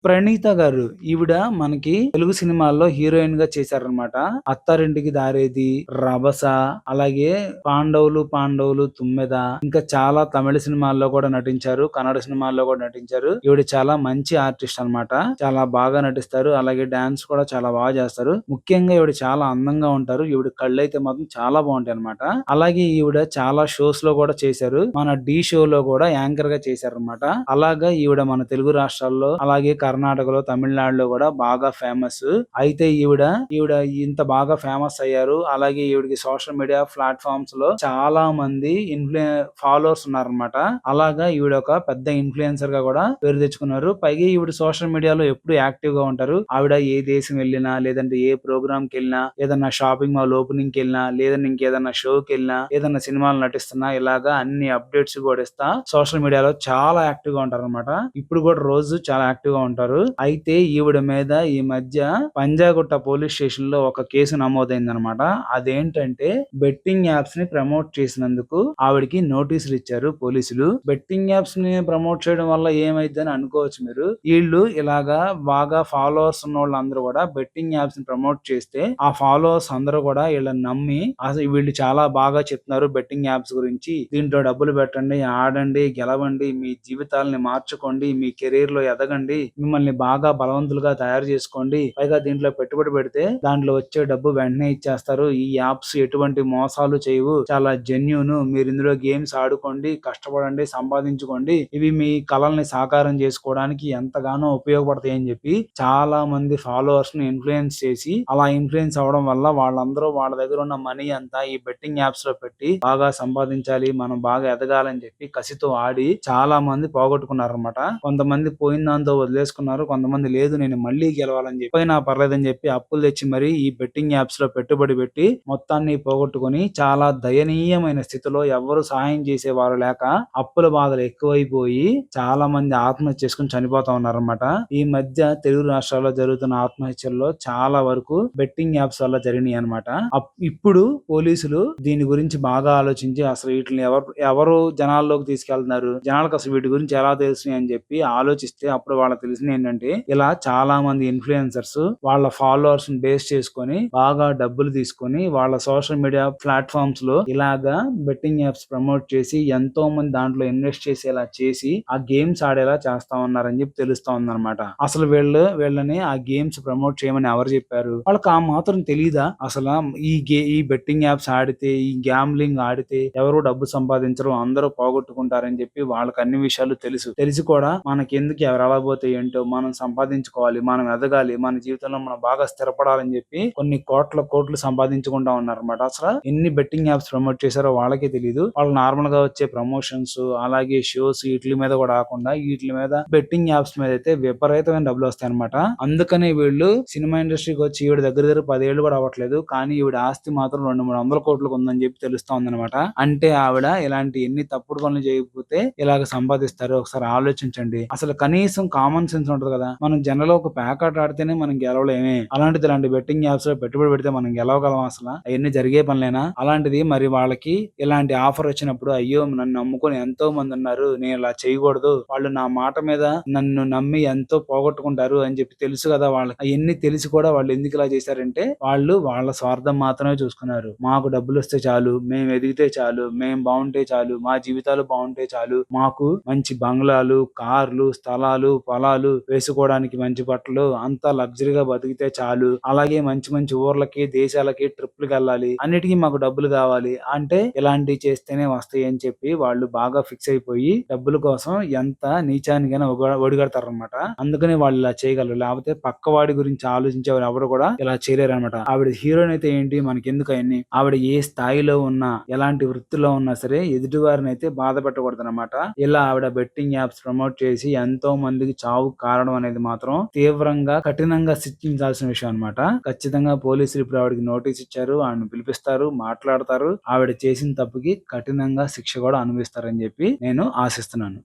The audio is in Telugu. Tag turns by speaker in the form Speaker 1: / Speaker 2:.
Speaker 1: ప్రణీత గారు. ఈవిడ మనకి తెలుగు సినిమాల్లో హీరోయిన్ గా చేశారనమాట. 'అత్తారింటికి దారేది', 'రభస', అలాగే 'పాండవులు పాండవులు తుమ్మెద', ఇంకా చాలా తమిళ సినిమాల్లో కూడా నటించారు. కన్నడ సినిమాల్లో కూడా నటించారు. ఈవిడ చాలా మంచి ఆర్టిస్ట్ అన్నమాట. చాలా బాగా నటిస్తారు. అలాగే డాన్స్ కూడా చాలా బాగా చేస్తారు. ముఖ్యంగా ఈవిడ చాలా అందంగా ఉంటారు. ఈవిడ కళ్ళైతే మాత్రం చాలా బాగుంటాయన్నమాట. అలాగే ఈవిడ చాలా షోస్ లో కూడా చేశారు. మన 'ఢీ' షోలో కూడా యాంకర్ గా చేశారన్నమాట. అలాగా ఈవిడ మన తెలుగు రాష్ట్రాల్లో అలాగే కర్ణాటకలో, తమిళనాడులో కూడా బాగా ఫేమస్. అయితే ఈవిడ ఇంత బాగా ఫేమస్ అయ్యారు. అలాగే ఈవిడకి సోషల్ మీడియా ప్లాట్ఫామ్స్ లో చాలా మంది ఫాలోవర్స్ ఉన్నారనమాట. అలాగా ఈవిడ ఒక పెద్ద ఇన్ఫ్లుయెన్సర్ గా కూడా పేరు తెచ్చుకున్నారు. పైగా ఈవిడ సోషల్ మీడియాలో ఎప్పుడు యాక్టివ్ గా ఉంటారు. ఆవిడ ఏ దేశం వెళ్ళినా, లేదంటే ఏ ప్రోగ్రామ్ కి వెళ్ళినా, ఏదన్నా షాపింగ్ మాల్ ఓపెనింగ్ కి వెళ్ళినా, లేదంటే ఇంకేదన్నా షోకి వెళ్ళినా, ఏదన్నా సినిమాలు నటిస్తున్నా ఇలాగా అన్ని అప్డేట్స్ కూడా ఇస్తా సోషల్ మీడియాలో చాలా యాక్టివ్ గా ఉంటారు అనమాట. ఇప్పుడు కూడా రోజు చాలా యాక్టివ్ గా ఉంటారు. అయితే ఈవిడ మీద ఈ మధ్య పంజాగుట్ట పోలీస్ స్టేషన్ లో ఒక కేసు నమోదైందనమాట. అదేంటంటే బెట్టింగ్ యాప్స్ ని ప్రమోట్ చేసినందుకు ఆవిడకి నోటీసులు ఇచ్చారు పోలీసులు. బెట్టింగ్ యాప్స్ ని ప్రమోట్ చేయడం వల్ల ఏమైందని అనుకోవచ్చు మీరు. వీళ్ళు ఇలాగా బాగా ఫాలోవర్స్ ఉన్న వాళ్ళందరూ కూడా బెట్టింగ్ యాప్స్ ని ప్రమోట్ చేస్తే ఆ ఫాలోవర్స్ అందరూ కూడా వీళ్ళని నమ్మి అసలు వీళ్ళు చాలా బాగా చెప్తున్నారు బెట్టింగ్ యాప్స్ గురించి, దీంట్లో డబ్బులు పెట్టండి, ఆడండి, గెలవండి, మీ జీవితాలని మార్చుకోండి, మీ కెరీర్ లో ఎదగండి, మిమ్మల్ని బాగా బలవంతులుగా తయారు చేసుకోండి, పైగా దీంట్లో పెట్టుబడి పెడితే దాంట్లో వచ్చే డబ్బు వెంటనే ఇచ్చేస్తారు, ఈ యాప్స్ ఎటువంటి మోసాలు చేయవు, చాలా జెన్యూన్, మీరు ఇందులో గేమ్స్ ఆడుకోండి, కష్టపడండి, సంపాదించుకోండి, ఇవి మీ కలల్ని సాకారం చేసుకోవడానికి ఎంతగానో ఉపయోగపడతాయి అని చెప్పి చాలా మంది ఫాలోవర్స్ ని ఇన్ఫ్లుయెన్స్ చేసి, అలా ఇన్ఫ్లుయెన్స్ అవడం వల్ల వాళ్ళందరూ వాళ్ళ దగ్గర ఉన్న మనీ అంతా ఈ బెట్టింగ్ యాప్స్ లో పెట్టి బాగా సంపాదించాలి, మనం బాగా ఎదగాలని చెప్పి కసితో ఆడి చాలా మంది పోగొట్టుకున్నారన్నమాట. కొంతమంది పోయిన దాంతో వదిలేసుకున్నారు. కొంతమంది లేదు నేను మళ్ళీ గెలవాలని చెప్పి పోయినా పర్లేదని చెప్పి అప్పులు తెచ్చి మరి ఈ బెట్టింగ్ యాప్స్ లో పెట్టుబడి పెట్టి మొత్తాన్ని పోగొట్టుకుని చాలా దయనీయమైన స్థితిలో ఎవరు సహాయం చేసేవారు లేక అప్పుల బాధలు ఎక్కువైపోయి చాలా మంది ఆత్మహత్య చేసుకుని చనిపోతా ఉన్నారన్నమాట. ఈ మధ్య తెలుగు రాష్ట్రాల్లో జరుగుతున్న ఆత్మహత్యల్లో చాలా వరకు బెట్టింగ్ యాప్స్ వల్ల జరిగినాయి అనమాట. ఇప్పుడు పోలీసులు దీని గురించి బాగా ఆలోచించి అసలు వీటిని ఎవరు జనాల్లోకి తీసుకెళ్తున్నారు, జనాలకు అసలు వీటి గురించి ఎలా తెలుసు అని చెప్పి ఆలోచిస్తే అప్పుడు వాళ్ళకి తెలిసింది ఏంటంటే ఇలా చాలా మంది ఇన్ఫ్లుయెన్సర్స్ వాళ్ళ ఫాలోవర్స్ ని బేస్ చేసుకొని బాగా డబ్బులు తీసుకొని వాళ్ళ సోషల్ మీడియా ప్లాట్ఫామ్స్ లో ఇలాగా బెట్టింగ్ యాప్స్ ప్రమోట్ చేసి ఎంతో మంది దాంట్లో ఇన్వెస్ట్ చేసేలా చేసి ఆ గేమ్స్ ఆడేలా చేస్తా ఉన్నారని చెప్పి తెలుస్తా ఉందన్నమాట. అసలు వీళ్ళని ఆ గేమ్స్ ప్రమోట్ చేయమని ఎవరు చెప్పారు, వాళ్ళకి ఆ మాత్రం తెలీదా అసలు ఈ బెట్టింగ్ యాప్స్ ఆడితే, ఈ గ్యాంబ్లింగ్ ఆడితే ఎవరు డబ్బు సంపాదించరు, అందరూ పోగొట్టుకుంటారని చెప్పి వాళ్ళకి అన్ని విషయాలు తెలిసి కూడా మనకెందుకు ఎవరు ఎలా పోతే ఏంటో, మనం సంపాదించుకోవాలి, మనం ఎదగాలి, మన జీవితంలో మనం బాగా స్థిరపడాలని చెప్పి కొన్ని కోట్లు సంపాదించుకుంటా ఉన్నారన్నమాట. అసలు ఎన్ని బెట్టింగ్ యాప్స్ ప్రమోట్ చేశారో వాళ్ళకే తెలియదు. వాళ్ళు నార్మల్ గా వచ్చే ప్రమోషన్స్ అలాగే షోస్ వీటి మీద కూడా కాకుండా వీటి మీద బెట్టింగ్ యాప్స్ మీద అయితే విపరీతమైన డబ్బులు వస్తాయి అనమాట. అందుకనే వీళ్ళు సినిమా ఇండస్ట్రీకి వచ్చి ఈవిడ దగ్గర 10 ఏళ్ళు కూడా అవ్వట్లేదు, కానీ ఈవిడ ఆస్తి మాత్రం 200-300 కోట్లకు ఉందని చెప్పి తెలుస్తా ఉందన్నమాట. అంటే ఆవిడ ఇలాంటి ఎన్ని తప్పుడు పనులు చేయకపోతే ఇలాగ సంపాదిస్తారు. ఒకసారి ఆలోచించండి. అసలు కనీసం కామన్ సెన్స్ ఉంటది కదా. మనం జనరల్ ఒక ప్యాకెట్ ఆడితేనే మనం గెలవలేమే, అలాంటిది ఇలాంటి బెట్టింగ్ యాప్స్ లో పెట్టుబడి పెడితే మనం గెలవగలం అసలు? అవన్నీ జరిగే పనులేనా? అలాంటిది మరి వాళ్ళకి ఇలాంటి ఆఫర్ వచ్చినప్పుడు అయ్యో నన్ను నమ్ముకొని ఎంతో మంది ఉన్నారు, నేను ఇలా చేయకూడదు, వాళ్ళు నా మాట మీద నన్ను నమ్మి ఎంతో పోగొట్టుకుంటారు అని చెప్పి తెలుసు కదా వాళ్ళకి. అవన్నీ తెలిసి కూడా వాళ్ళు ఎందుకు ఇలా చేశారంటే వాళ్ళు వాళ్ళ స్వార్థం మాత్రమే చూసుకున్నారు. మాకు డబ్బులు వస్తే చాలు, మేము ఎదిగితే చాలు, మేము బాగుంటే చాలు, మా జీవితాలు బాగుంటే చాలు, మాకు మంచి బంగ్లాలు, కార్లు, స్థలాలు, పొలాలు, వేసుకోవడానికి మంచి బట్టలు, అంతా లగ్జరీగా బతికితే చాలు, అలాగే మంచి మంచి ఊర్లకి దేశాలకి ట్రిప్లకి వెళ్ళాలి, అన్నిటికీ మాకు డబ్బులు కావాలి అంటే ఇలాంటివి చేస్తేనే వస్తాయి అని చెప్పి వాళ్ళు బాగా ఫిక్స్ అయిపోయి డబ్బుల కోసం ఎంత నీచానికైనా ఒడిగడతారనమాట. అందుకని వాళ్ళు ఇలా చేయగలరు. లేకపోతే పక్కవాడి గురించి ఆలోచించేవారు ఎవరు కూడా ఇలా చేయలేరు అనమాట. ఆవిడ హీరోయిన్ అయితే ఏంటి మనకెందుకు అవన్నీ, ఆవిడ ఏ స్థాయిలో ఉన్నా ఎలాంటి వృత్తిలో ఉన్నా సరే ఎదుటి వారిని అయితే బాధ పెట్టకూడదు అనమాట. ఇలా ఆవిడ బెట్టింగ్ యాప్స్ ప్రమోట్ చేసి ఎంతో మందికి చావు కారణం అనేది మాత్రం తీవ్రంగా కఠినంగా శిక్షించాల్సిన విషయం అనమాట. ఖచ్చితంగా పోలీసులు ఇప్పుడు ఆవిడకి నోటీస్ ఇచ్చారు, ఆవిడని పిలిపిస్తారు, మాట్లాడతారు, ఆవిడ చేసిన తప్పుకి కఠినంగా శిక్ష కూడా అనుభవిస్తారని చెప్పి నేను ఆశిస్తున్నాను.